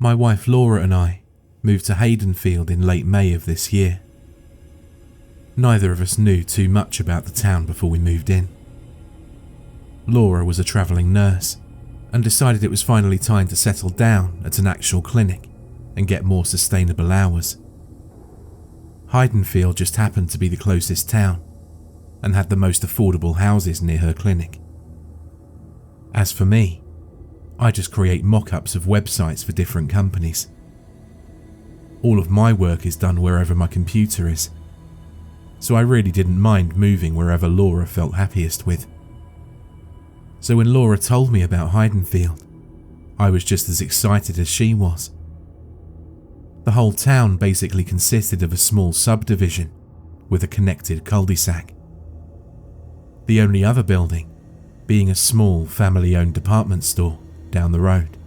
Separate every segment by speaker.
Speaker 1: My wife Laura and I moved to Haydenfield in late May of this year. Neither of us knew too much about the town before we moved in. Laura was a travelling nurse and decided it was finally time to settle down at an actual clinic and get more sustainable hours. Haydenfield just happened to be the closest town and had the most affordable houses near her clinic. As for me, I just create mock-ups of websites for different companies. All of my work is done wherever my computer is, so I really didn't mind moving wherever Laura felt happiest with. So when Laura told me about Haydenfield, I was just as excited as she was. The whole town basically consisted of a small subdivision with a connected cul-de-sac. The only other building being a small family-owned department store down the road.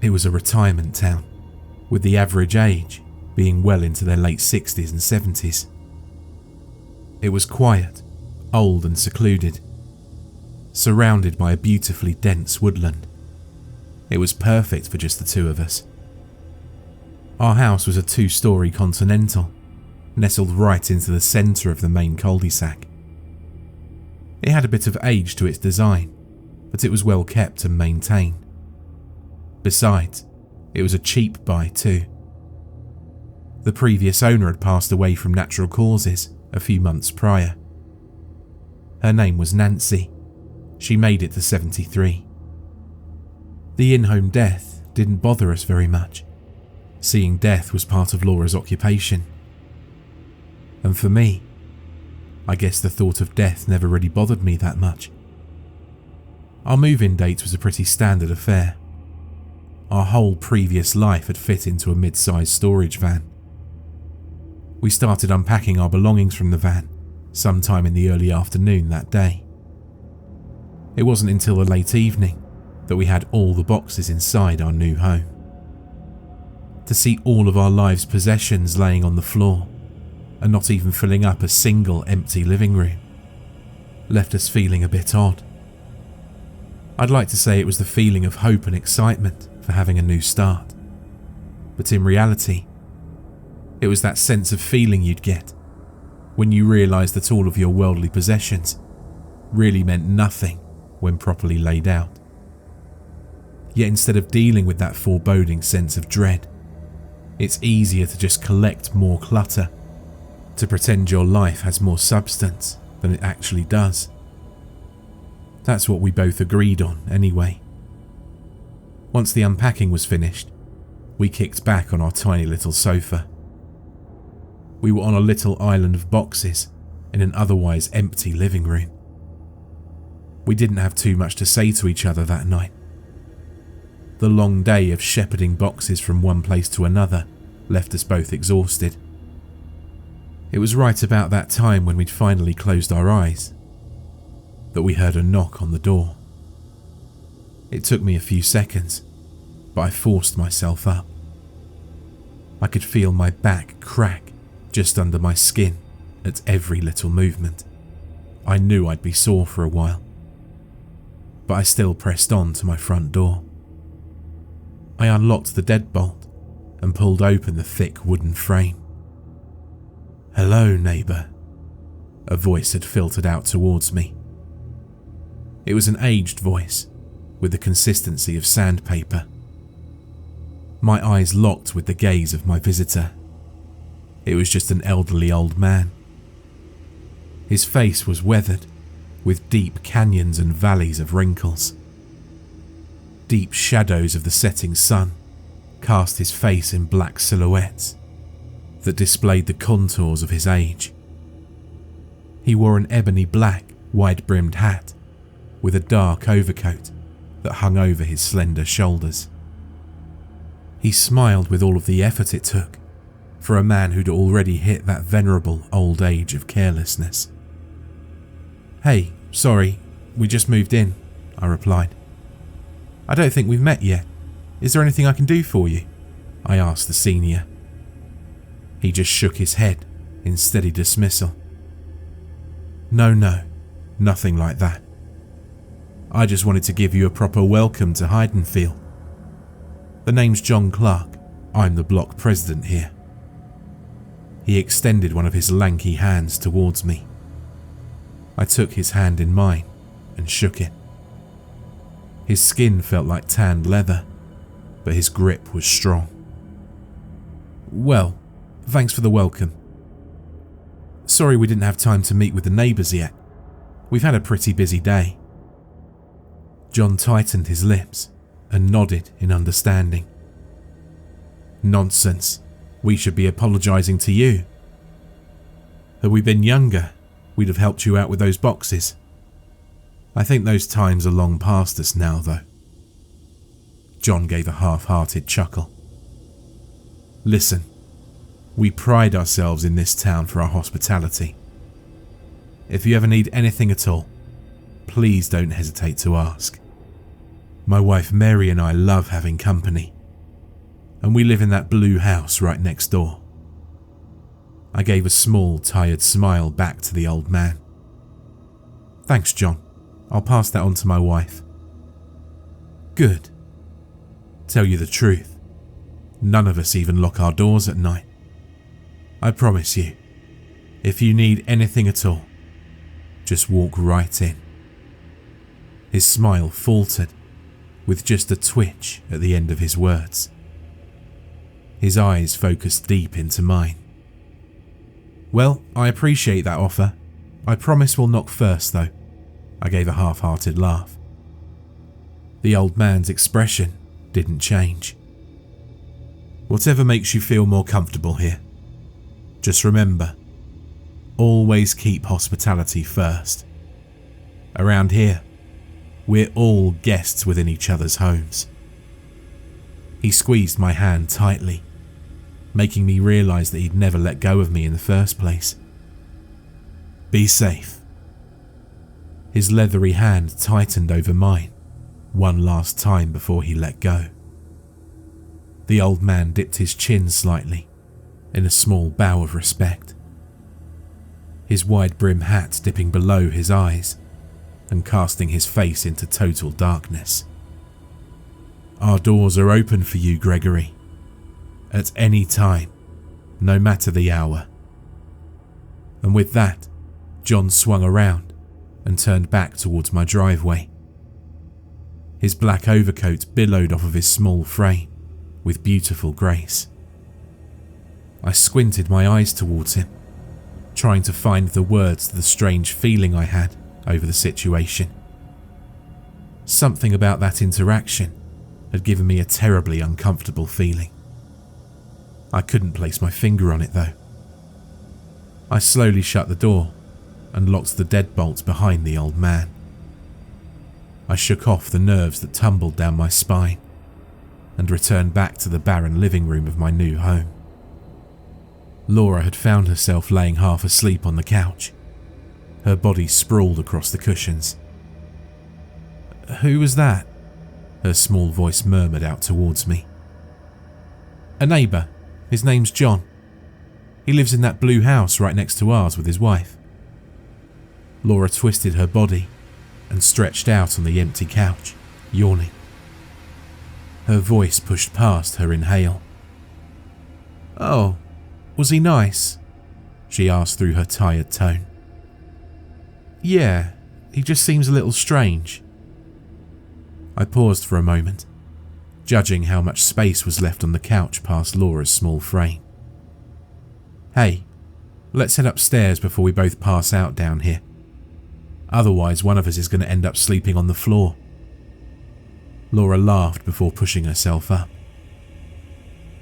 Speaker 1: It was a retirement town, with the average age being well into their late 60s and 70s. It was quiet, old and secluded, surrounded by a beautifully dense woodland. It was perfect for just the two of us. Our house was a 2-story continental, nestled right into the centre of the main cul-de-sac. It had a bit of age to its design, but it was well kept and maintained. Besides, it was a cheap buy too. The previous owner had passed away from natural causes a few months prior. Her name was Nancy. She made it to 73. The in-home death didn't bother us very much. Seeing death was part of Laura's occupation. And for me, I guess the thought of death never really bothered me that much. Our move-in date was a pretty standard affair. Our whole previous life had fit into a mid-sized storage van. We started unpacking our belongings from the van sometime in the early afternoon that day. It wasn't until the late evening that we had all the boxes inside our new home. To see all of our lives' possessions laying on the floor and not even filling up a single empty living room left us feeling a bit odd. I'd like to say it was the feeling of hope and excitement for having a new start, but in reality, it was that sense of feeling you'd get when you realised that all of your worldly possessions really meant nothing when properly laid out. Yet instead of dealing with that foreboding sense of dread, it's easier to just collect more clutter, to pretend your life has more substance than it actually does. That's what we both agreed on anyway. Once the unpacking was finished, we kicked back on our tiny little sofa. We were on a little island of boxes in an otherwise empty living room. We didn't have too much to say to each other that night. The long day of shepherding boxes from one place to another left us both exhausted. It was right about that time when we'd finally closed our eyes that we heard a knock on the door. It took me a few seconds, but I forced myself up. I could feel my back crack just under my skin at every little movement. I knew I'd be sore for a while, but I still pressed on to my front door. I unlocked the deadbolt and pulled open the thick wooden frame. "Hello, neighbour," a voice had filtered out towards me. It was an aged voice with the consistency of sandpaper. My eyes locked with the gaze of my visitor. It was just an elderly old man. His face was weathered, with deep canyons and valleys of wrinkles. Deep shadows of the setting sun cast his face in black silhouettes that displayed the contours of his age. He wore an ebony black, wide-brimmed hat with a dark overcoat that hung over his slender shoulders. He smiled with all of the effort it took for a man who'd already hit that venerable old age of carelessness. "Hey, sorry, we just moved in," I replied. "I don't think we've met yet. Is there anything I can do for you?" I asked the senior. He just shook his head in steady dismissal. No, nothing like that. I just wanted to give you a proper welcome to Haydenfield. The name's John Clark. I'm the block president here." He extended one of his lanky hands towards me. I took his hand in mine and shook it. His skin felt like tanned leather, but his grip was strong. "Well, thanks for the welcome. Sorry we didn't have time to meet with the neighbours yet. We've had a pretty busy day." John tightened his lips and nodded in understanding. "Nonsense. We should be apologising to you. Had we been younger, we'd have helped you out with those boxes. I think those times are long past us now, though." John gave a half-hearted chuckle. "Listen, we pride ourselves in this town for our hospitality. If you ever need anything at all, please don't hesitate to ask. My wife Mary and I love having company, and we live in that blue house right next door." I gave a small, tired smile back to the old man. "Thanks, John. I'll pass that on to my wife." "Good. Tell you the truth, none of us even lock our doors at night. I promise you, if you need anything at all, just walk right in." His smile faltered, with just a twitch at the end of his words. His eyes focused deep into mine. "Well, I appreciate that offer. I promise we'll knock first, though." I gave a half-hearted laugh. The old man's expression didn't change. "Whatever makes you feel more comfortable here. Just remember, always keep hospitality first. Around here, we're all guests within each other's homes." He squeezed my hand tightly, making me realise that he'd never let go of me in the first place. "Be safe." His leathery hand tightened over mine one last time before he let go. The old man dipped his chin slightly in a small bow of respect, his wide-brim hat dipping below his eyes and casting his face into total darkness. "Our doors are open for you, Gregory, at any time, no matter the hour." And with that, John swung around and turned back towards my driveway. His black overcoat billowed off of his small frame with beautiful grace. I squinted my eyes towards him, trying to find the words to the strange feeling I had over the situation. Something about that interaction had given me a terribly uncomfortable feeling. I couldn't place my finger on it though. I slowly shut the door and locked the deadbolts behind the old man. I shook off the nerves that tumbled down my spine and returned back to the barren living room of my new home. Laura had found herself laying half asleep on the couch, her body sprawled across the cushions. "Who was that?" her small voice murmured out towards me. "A neighbour. His name's John. He lives in that blue house right next to ours with his wife." Laura twisted her body and stretched out on the empty couch, yawning. Her voice pushed past her inhale. "Oh, was he nice?" she asked through her tired tone. "Yeah, he just seems a little strange." I paused for a moment, judging how much space was left on the couch past Laura's small frame. "Hey, let's head upstairs before we both pass out down here. Otherwise, one of us is going to end up sleeping on the floor." Laura laughed before pushing herself up.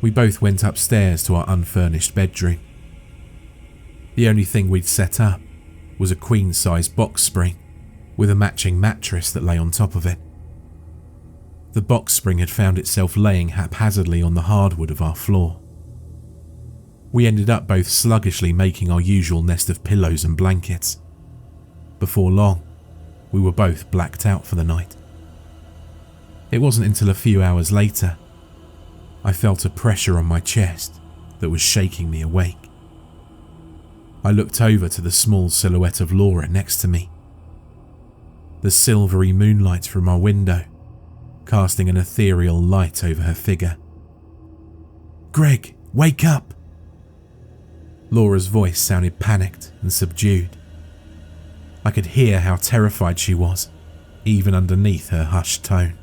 Speaker 1: We both went upstairs to our unfurnished bedroom. The only thing we'd set up was a queen-size box spring with a matching mattress that lay on top of it. The box spring had found itself laying haphazardly on the hardwood of our floor. We ended up both sluggishly making our usual nest of pillows and blankets. Before long, we were both blacked out for the night. It wasn't until a few hours later I felt a pressure on my chest that was shaking me awake. I looked over to the small silhouette of Laura next to me. The silvery moonlight from our window casting an ethereal light over her figure Greg, wake up! Laura's voice sounded panicked and subdued. I could hear how terrified she was, even underneath her hushed tone.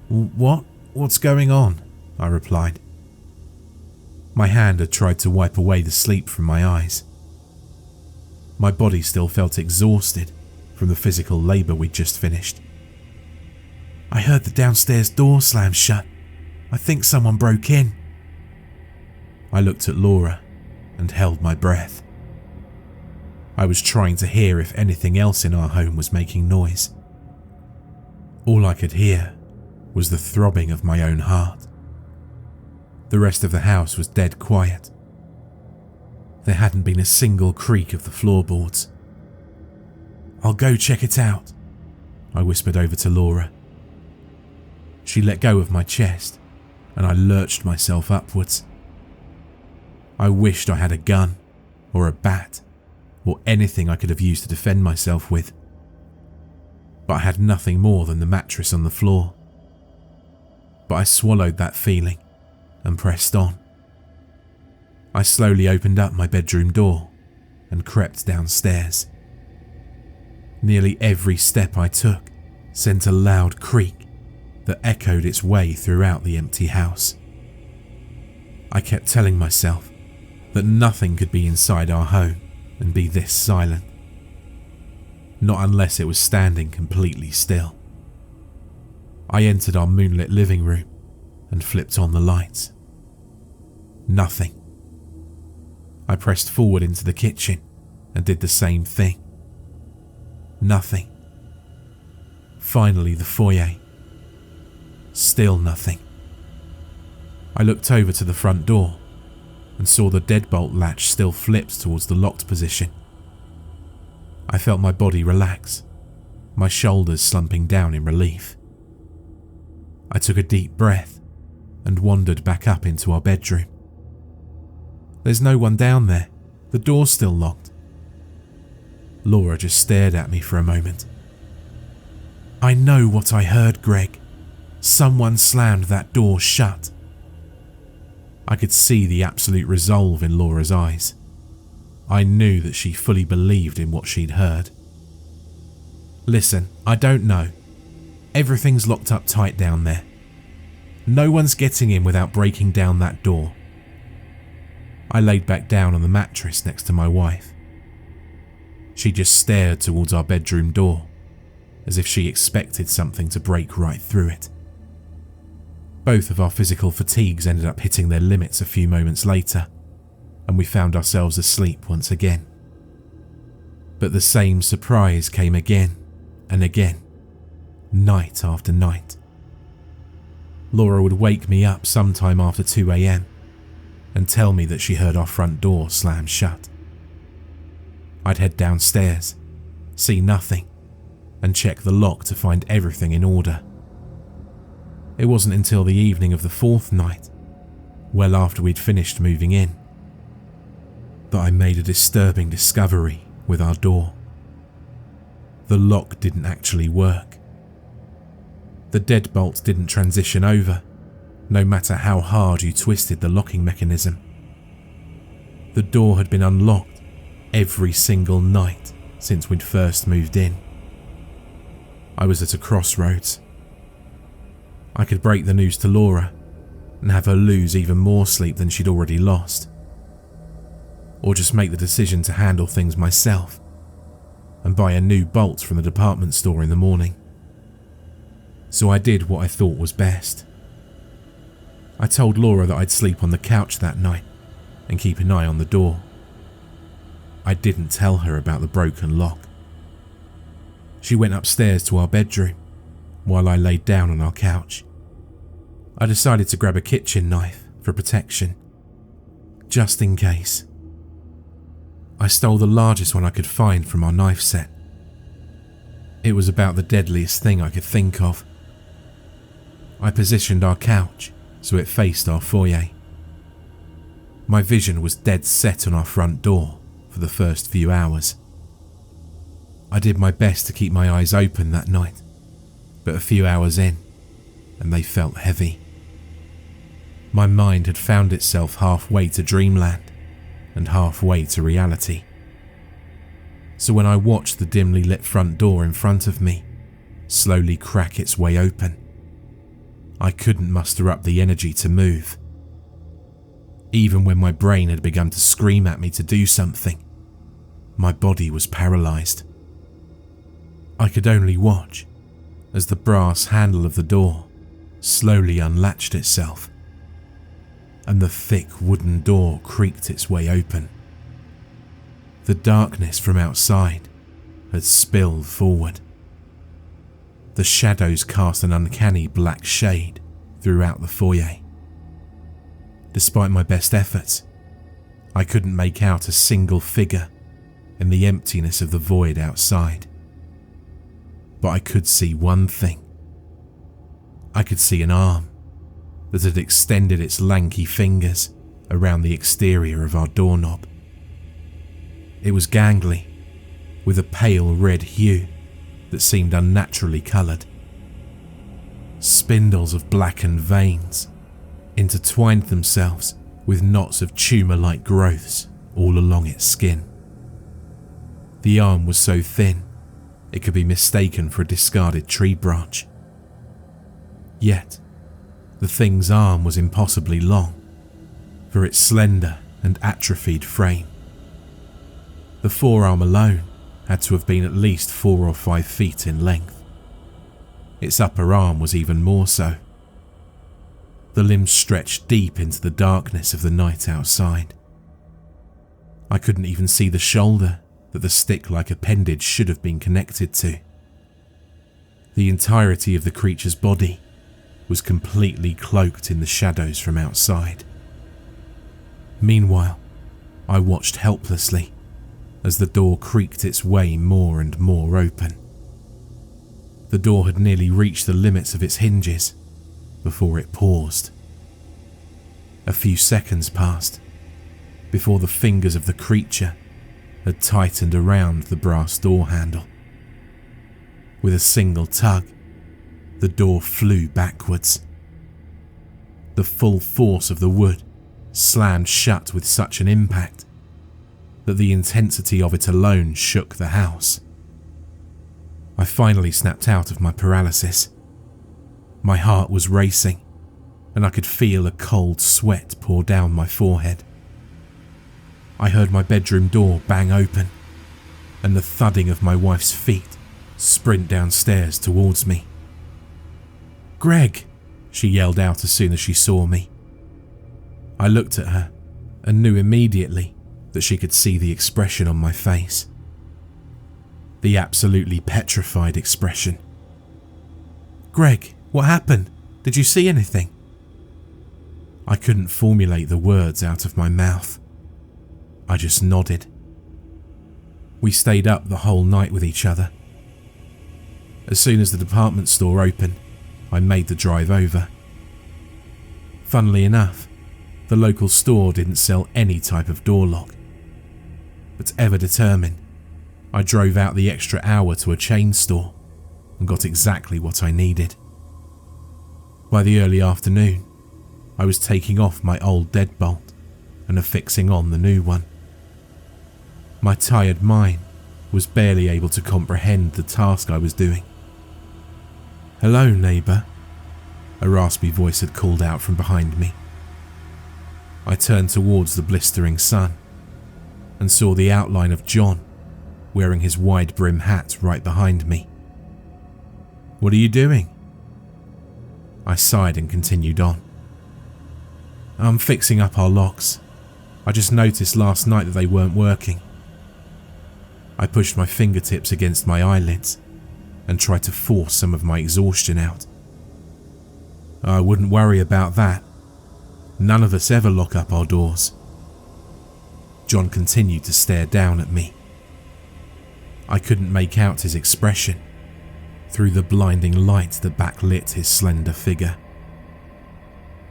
Speaker 1: What's going on? I replied. My hand had tried to wipe away the sleep from my eyes. My body still felt exhausted from the physical labour we'd just finished. I heard the downstairs door slam shut. I think someone broke in. I looked at Laura and held my breath. I was trying to hear if anything else in our home was making noise. All I could hear was the throbbing of my own heart. The rest of the house was dead quiet. There hadn't been a single creak of the floorboards. I'll go check it out, I whispered over to Laura. She let go of my chest and I lurched myself upwards. I wished I had a gun or a bat or anything I could have used to defend myself with. But I had nothing more than the mattress on the floor. But I swallowed that feeling and pressed on. I slowly opened up my bedroom door and crept downstairs. Nearly every step I took sent a loud creak that echoed its way throughout the empty house. I kept telling myself that nothing could be inside our home and be this silent. Not unless it was standing completely still. I entered our moonlit living room and flipped on the lights. Nothing. I pressed forward into the kitchen and did the same thing. Nothing. Finally, the foyer. Still nothing. I looked over to the front door and saw the deadbolt latch still flipped towards the locked position. I felt my body relax, my shoulders slumping down in relief. I took a deep breath and wandered back up into our bedroom. There's no one down there. The door's still locked. Laura just stared at me for a moment. I know what I heard, Greg. Someone slammed that door shut. I could see the absolute resolve in Laura's eyes. I knew that she fully believed in what she'd heard. Listen, I don't know. Everything's locked up tight down there. No one's getting in without breaking down that door. I laid back down on the mattress next to my wife. She just stared towards our bedroom door, as if she expected something to break right through it. Both of our physical fatigues ended up hitting their limits a few moments later, and we found ourselves asleep once again. But the same surprise came again and again, night after night. Laura would wake me up sometime after 2 a.m. and tell me that she heard our front door slam shut. I'd head downstairs, see nothing, and check the lock to find everything in order. It wasn't until the evening of the 4th night, well after we'd finished moving in, that I made a disturbing discovery with our door. The lock didn't actually work. The deadbolt didn't transition over, no matter how hard you twisted the locking mechanism. The door had been unlocked every single night since we'd first moved in. I was at a crossroads. I could break the news to Laura and have her lose even more sleep than she'd already lost, or just make the decision to handle things myself and buy a new bolt from the department store in the morning. So I did what I thought was best. I told Laura that I'd sleep on the couch that night and keep an eye on the door. I didn't tell her about the broken lock. She went upstairs to our bedroom while I laid down on our couch. I decided to grab a kitchen knife for protection, just in case. I stole the largest one I could find from our knife set. It was about the deadliest thing I could think of. I positioned our couch so it faced our foyer. My vision was dead set on our front door for the first few hours. I did my best to keep my eyes open that night, but a few hours in, and they felt heavy. My mind had found itself halfway to dreamland and halfway to reality. So when I watched the dimly lit front door in front of me slowly crack its way open, I couldn't muster up the energy to move. Even when my brain had begun to scream at me to do something, my body was paralysed. I could only watch as the brass handle of the door slowly unlatched itself, and the thick wooden door creaked its way open. The darkness from outside had spilled forward. The shadows cast an uncanny black shade throughout the foyer. Despite my best efforts, I couldn't make out a single figure in the emptiness of the void outside. But I could see one thing. I could see an arm that had extended its lanky fingers around the exterior of our doorknob. It was gangly, with a pale red hue that seemed unnaturally coloured. Spindles of blackened veins intertwined themselves with knots of tumour-like growths all along its skin. The arm was so thin it could be mistaken for a discarded tree branch. Yet, the thing's arm was impossibly long for its slender and atrophied frame. The forearm alone had to have been at least 4 or 5 feet in length. Its upper arm was even more so. The limbs stretched deep into the darkness of the night outside. I couldn't even see the shoulder that the stick-like appendage should have been connected to. The entirety of the creature's body was completely cloaked in the shadows from outside. Meanwhile, I watched helplessly as the door creaked its way more and more open. The door had nearly reached the limits of its hinges before it paused. A few seconds passed before the fingers of the creature had tightened around the brass door handle. With a single tug, the door flew backwards. The full force of the wood slammed shut with such an impact that the intensity of it alone shook the house. I finally snapped out of my paralysis. My heart was racing, and I could feel a cold sweat pour down my forehead. I heard my bedroom door bang open, and the thudding of my wife's feet sprint downstairs towards me. "Greg!" she yelled out as soon as she saw me. I looked at her and knew immediately that she could see the expression on my face. The absolutely petrified expression. "Greg, what happened? Did you see anything?" I couldn't formulate the words out of my mouth. I just nodded. We stayed up the whole night with each other. As soon as the department store opened, I made the drive over. Funnily enough, the local store didn't sell any type of door lock. But ever determined, I drove out the extra hour to a chain store and got exactly what I needed. By the early afternoon, I was taking off my old deadbolt and affixing on the new one. My tired mind was barely able to comprehend the task I was doing. "Hello, neighbour," a raspy voice had called out from behind me. I turned towards the blistering sun and saw the outline of John wearing his wide brim hat right behind me. "What are you doing?" I sighed and continued on. "I'm fixing up our locks. I just noticed last night that they weren't working." I pushed my fingertips against my eyelids and tried to force some of my exhaustion out. "I wouldn't worry about that. None of us ever lock up our doors." John continued to stare down at me. I couldn't make out his expression through the blinding light that backlit his slender figure.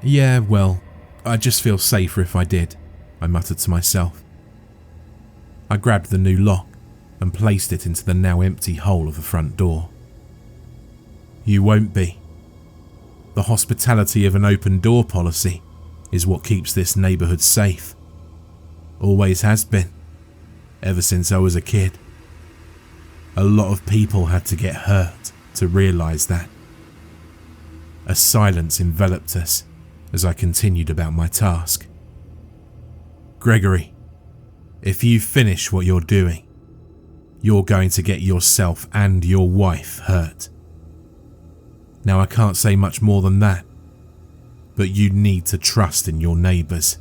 Speaker 1: "Yeah, well, I'd just feel safer if I did," I muttered to myself. I grabbed the new lock and placed it into the now empty hole of the front door. "You won't be. The hospitality of an open door policy is what keeps this neighbourhood safe. Always has been, ever since I was a kid. A lot of people had to get hurt to realise that. A silence enveloped us as I continued about my task. Gregory, if you finish what you're doing, you're going to get yourself and your wife hurt. Now I can't say much more than that, but you need to trust in your neighbours.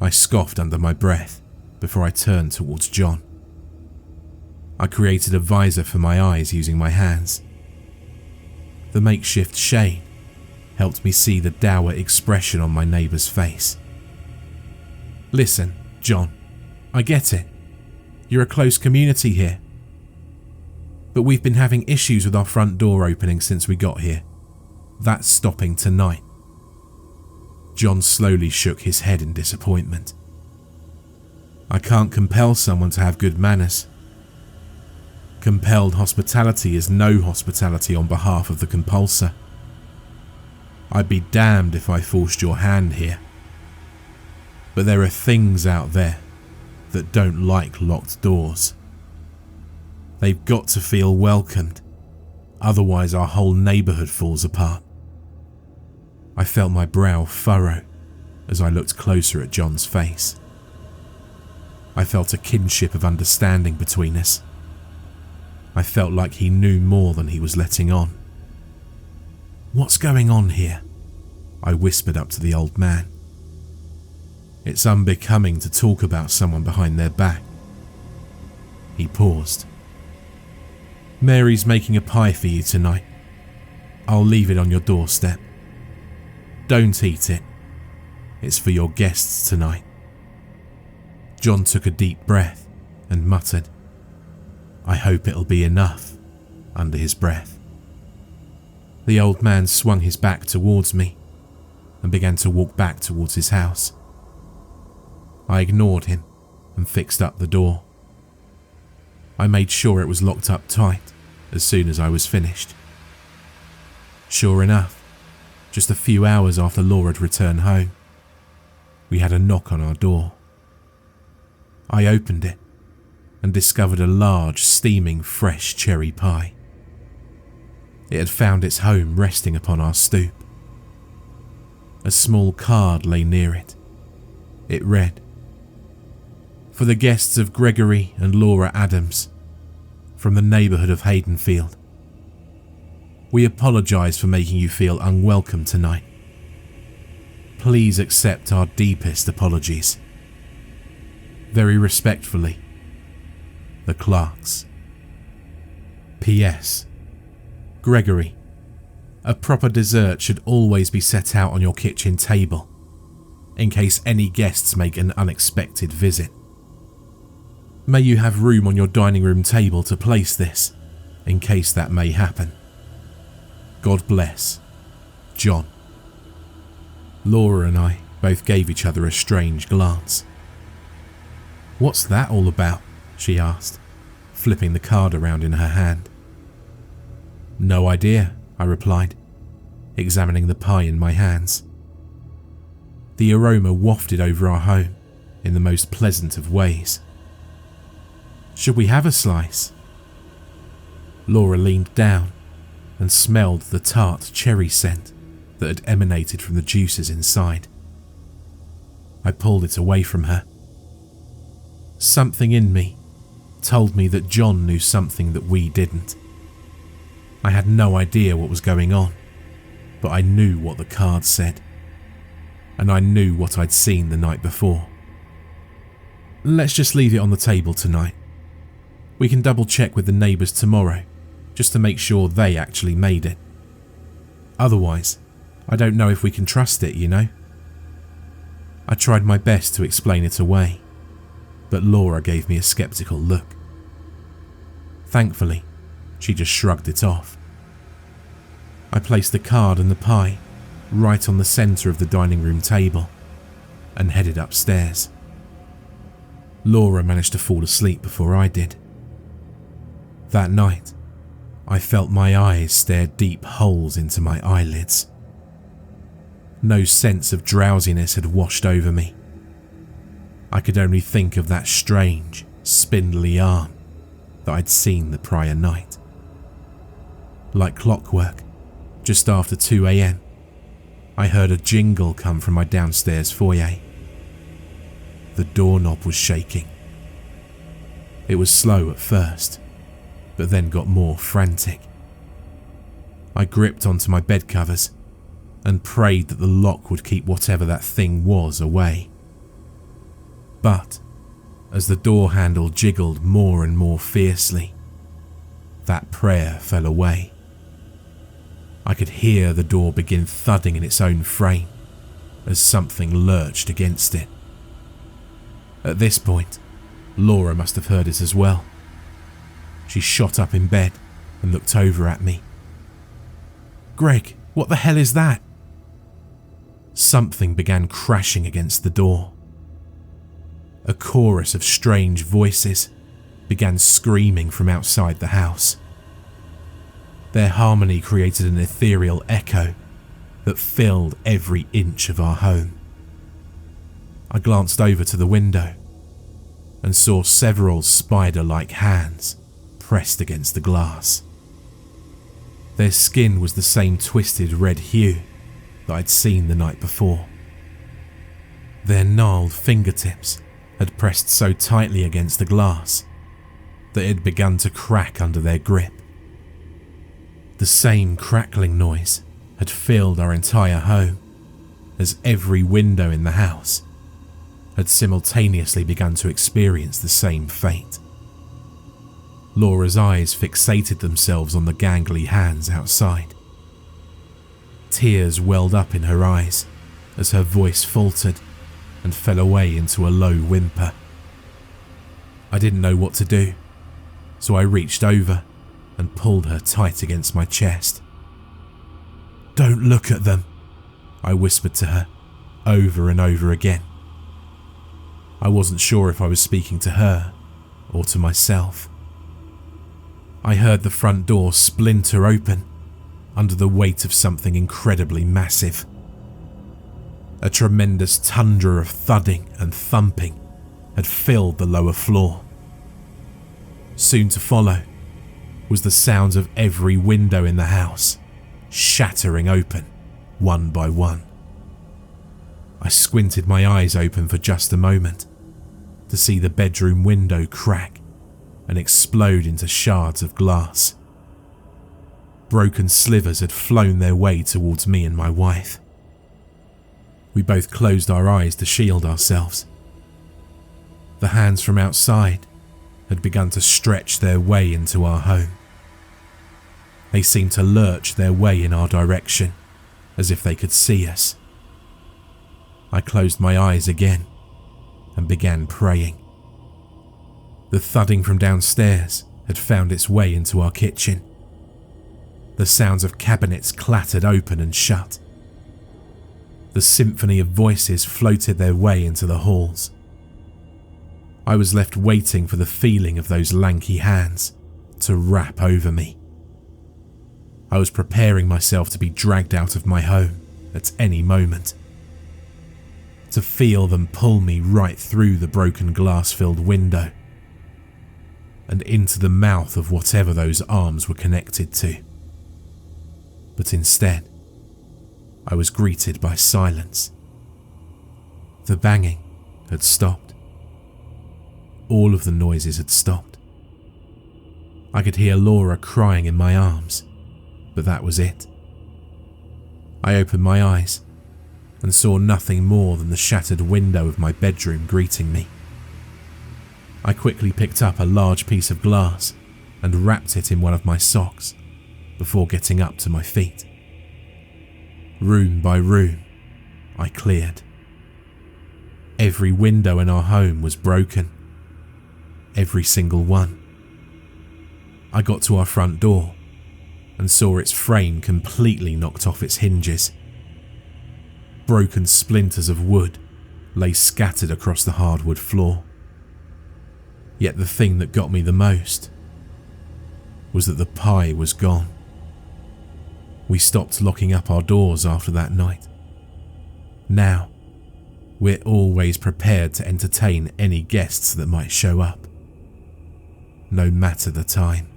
Speaker 1: I scoffed under my breath before I turned towards John. I created a visor for my eyes using my hands. The makeshift shade helped me see the dour expression on my neighbour's face. Listen, John, I get it. You're a close community here. But we've been having issues with our front door opening since we got here. That's stopping tonight. John slowly shook his head in disappointment. I can't compel someone to have good manners. Compelled hospitality is no hospitality on behalf of the compulsor. I'd be damned if I forced your hand here. But there are things out there that don't like locked doors. They've got to feel welcomed, otherwise our whole neighbourhood falls apart. I felt my brow furrow as I looked closer at John's face. I felt a kinship of understanding between us. I felt like he knew more than he was letting on. What's going on here? I whispered up to the old man. It's unbecoming to talk about someone behind their back. He paused. Mary's making a pie for you tonight. I'll leave it on your doorstep. Don't eat it. It's for your guests tonight. John took a deep breath and muttered, I hope it'll be enough, under his breath. The old man swung his back towards me and began to walk back towards his house. I ignored him and fixed up the door. I made sure it was locked up tight as soon as I was finished. Sure enough, just a few hours after Laura had returned home, we had a knock on our door. I opened it and discovered a large, steaming, fresh cherry pie. It had found its home resting upon our stoop. A small card lay near it. It read, For the guests of Gregory and Laura Adams, from the neighbourhood of Haydenfield. We apologise for making you feel unwelcome tonight. Please accept our deepest apologies. Very respectfully, the Clarks. P.S. Gregory, a proper dessert should always be set out on your kitchen table, in case any guests make an unexpected visit. May you have room on your dining room table to place this, in case that may happen. God bless, John. Laura and I both gave each other a strange glance. What's that all about? She asked, flipping the card around in her hand. No idea, I replied, examining the pie in my hands. The aroma wafted over our home in the most pleasant of ways. Should we have a slice? Laura leaned down and smelled the tart cherry scent that had emanated from the juices inside. I pulled it away from her. Something in me told me that John knew something that we didn't. I had no idea what was going on, but I knew what the card said, and I knew what I'd seen the night before. Let's just leave it on the table tonight. We can double check with the neighbours tomorrow, just to make sure they actually made it. Otherwise, I don't know if we can trust it, you know? I tried my best to explain it away, but Laura gave me a sceptical look. Thankfully, she just shrugged it off. I placed the card and the pie right on the centre of the dining room table and headed upstairs. Laura managed to fall asleep before I did. That night, I felt my eyes stare deep holes into my eyelids. No sense of drowsiness had washed over me. I could only think of that strange, spindly arm that I'd seen the prior night. Like clockwork, just after 2 a.m, I heard a jingle come from my downstairs foyer. The doorknob was shaking. It was slow at first, but then got more frantic. I gripped onto my bed covers and prayed that the lock would keep whatever that thing was away. But as the door handle jiggled more and more fiercely, that prayer fell away. I could hear the door begin thudding in its own frame as something lurched against it. At this point, Laura must have heard it as well. She shot up in bed and looked over at me. "Greg, what the hell is that?" Something began crashing against the door. A chorus of strange voices began screaming from outside the house. Their harmony created an ethereal echo that filled every inch of our home. I glanced over to the window and saw several spider-like hands pressed against the glass. Their skin was the same twisted red hue that I'd seen the night before. Their gnarled fingertips had pressed so tightly against the glass that it had begun to crack under their grip. The same crackling noise had filled our entire home as every window in the house had simultaneously begun to experience the same fate. Laura's eyes fixated themselves on the gangly hands outside. Tears welled up in her eyes as her voice faltered and fell away into a low whimper. I didn't know what to do, so I reached over and pulled her tight against my chest. "Don't look at them," I whispered to her over and over again. I wasn't sure if I was speaking to her or to myself. I heard the front door splinter open under the weight of something incredibly massive. A tremendous tundra of thudding and thumping had filled the lower floor. Soon to follow was the sounds of every window in the house shattering open one by one. I squinted my eyes open for just a moment to see the bedroom window crack and explode into shards of glass. Broken slivers had flown their way towards me and my wife. We both closed our eyes to shield ourselves. The hands from outside had begun to stretch their way into our home. They seemed to lurch their way in our direction, as if they could see us. I closed my eyes again and began praying. The thudding from downstairs had found its way into our kitchen. The sounds of cabinets clattered open and shut. The symphony of voices floated their way into the halls. I was left waiting for the feeling of those lanky hands to wrap over me. I was preparing myself to be dragged out of my home at any moment. To feel them pull me right through the broken glass-filled window and into the mouth of whatever those arms were connected to. But instead, I was greeted by silence. The banging had stopped. All of the noises had stopped. I could hear Laura crying in my arms, but that was it. I opened my eyes and saw nothing more than the shattered window of my bedroom greeting me. I quickly picked up a large piece of glass and wrapped it in one of my socks before getting up to my feet. Room by room, I cleared. Every window in our home was broken. Every single one. I got to our front door and saw its frame completely knocked off its hinges. Broken splinters of wood lay scattered across the hardwood floor. Yet the thing that got me the most was that the pie was gone. We stopped locking up our doors after that night, Now, we're always prepared to entertain any guests that might show up, no matter the time.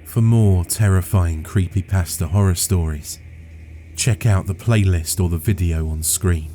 Speaker 1: For more terrifying creepypasta horror stories, check out the playlist or the video on screen.